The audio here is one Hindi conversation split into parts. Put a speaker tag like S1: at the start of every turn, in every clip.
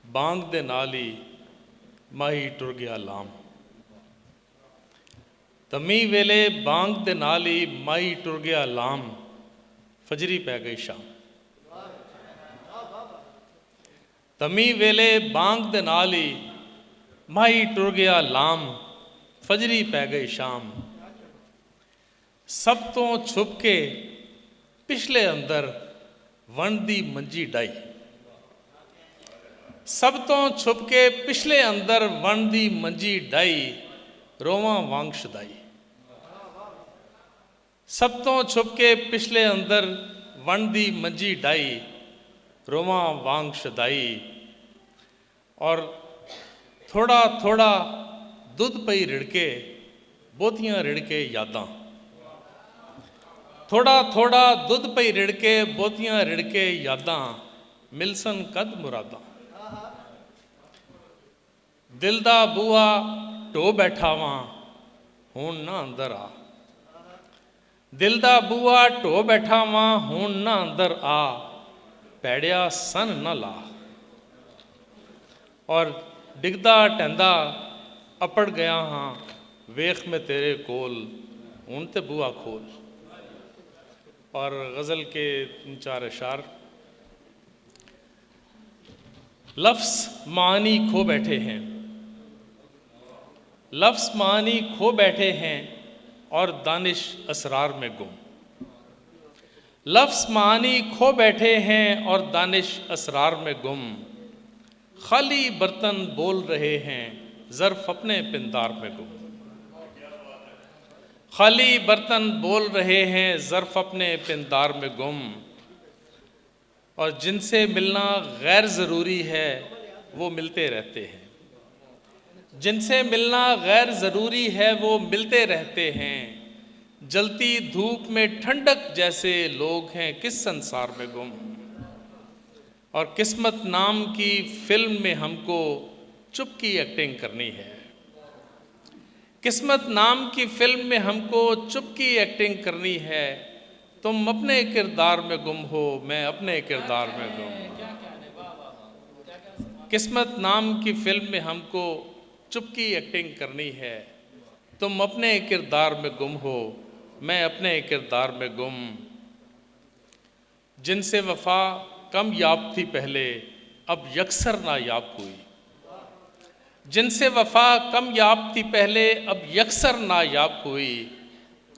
S1: बांग दे नाल ही माही टुर गया लाम। तमी वेले बांग दे नाल ही माही टुर गया लाम, फजरी पै गई शाम। तमी वेले बांग दे नाल ही माही टुर गया लाम, फजरी पै गई शाम। सब तो छुप के पिछले अंदर वन दी मंजी डाई। सब तो छुप के पिछले अंदर वन दी मंजी डाई, रोवां वांग शुदाई। सब तो छुप के पिछले अंदर वन दी मंजी डाई, रोवां वांग शुदाई। और थोड़ा थोड़ा दुध पई रिड़के, बोतियां रिड़के यादां। थोड़ा थोड़ा दुध पई रिड़के, बोतियां रिड़के यादां, मिलसन कद मुरादां। दिल दा बूआ ढो बैठा वां, हुण ना अंदर आ। दिल दा बूआ ढो बैठा वां, हुण ना अंदर आ, पैड़िया सन ना ला। और डिगदा टहंदा अपड़ गया हाँ, वेख मैं तेरे कोल, हुण ते बूआ खोल। और गज़ल के 3-4 अशार। लफ्ज़ मानी खो बैठे हैं, लफ्ज़ मानी खो बैठे हैं और दानिश असरार में गुम। लफ्ज़ मानी खो बैठे हैं और दानिश असरार में गुम। खाली बर्तन बोल रहे हैं, ज़र्फ़ अपने पिंदार में गुम। खाली बर्तन बोल रहे हैं, ज़र्फ़ अपने पिंदार में गुम। और जिनसे मिलना गैर ज़रूरी है, वो मिलते रहते हैं। जिनसे मिलना गैर ज़रूरी है, वो मिलते रहते हैं। जलती धूप में ठंडक जैसे लोग हैं किस संसार में गुम। और किस्मत नाम की फिल्म में हमको चुप की एक्टिंग करनी है। किस्मत नाम की फिल्म में हमको चुप की एक्टिंग करनी है। तुम अपने किरदार में गुम हो, मैं अपने किरदार में गुम। किस्मत नाम की फिल्म में हमको चुप की एक्टिंग करनी है। तुम अपने किरदार में गुम हो, मैं अपने किरदार में गुम। जिनसे वफा कम याब थी पहले, अब यकसर नायाब हुई। जिनसे वफा कम याब थी पहले, अब यकसर नायाब हुई।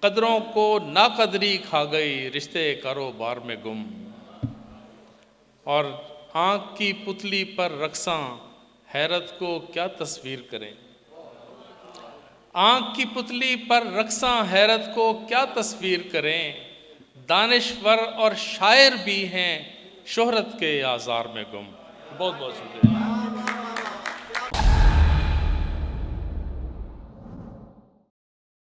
S1: कदरों को नाकदरी खा गई, रिश्ते कारोबार में गुम। और आँख की पुतली पर रक्सां, हैरत को क्या तस्वीर करें। आँख की पुतली पर रक्सां, हैरत को क्या तस्वीर करें। दानिश्वर और शायर भी हैं, शोहरत के आज़ार में गुम। बहुत बहुत शुक्रिया।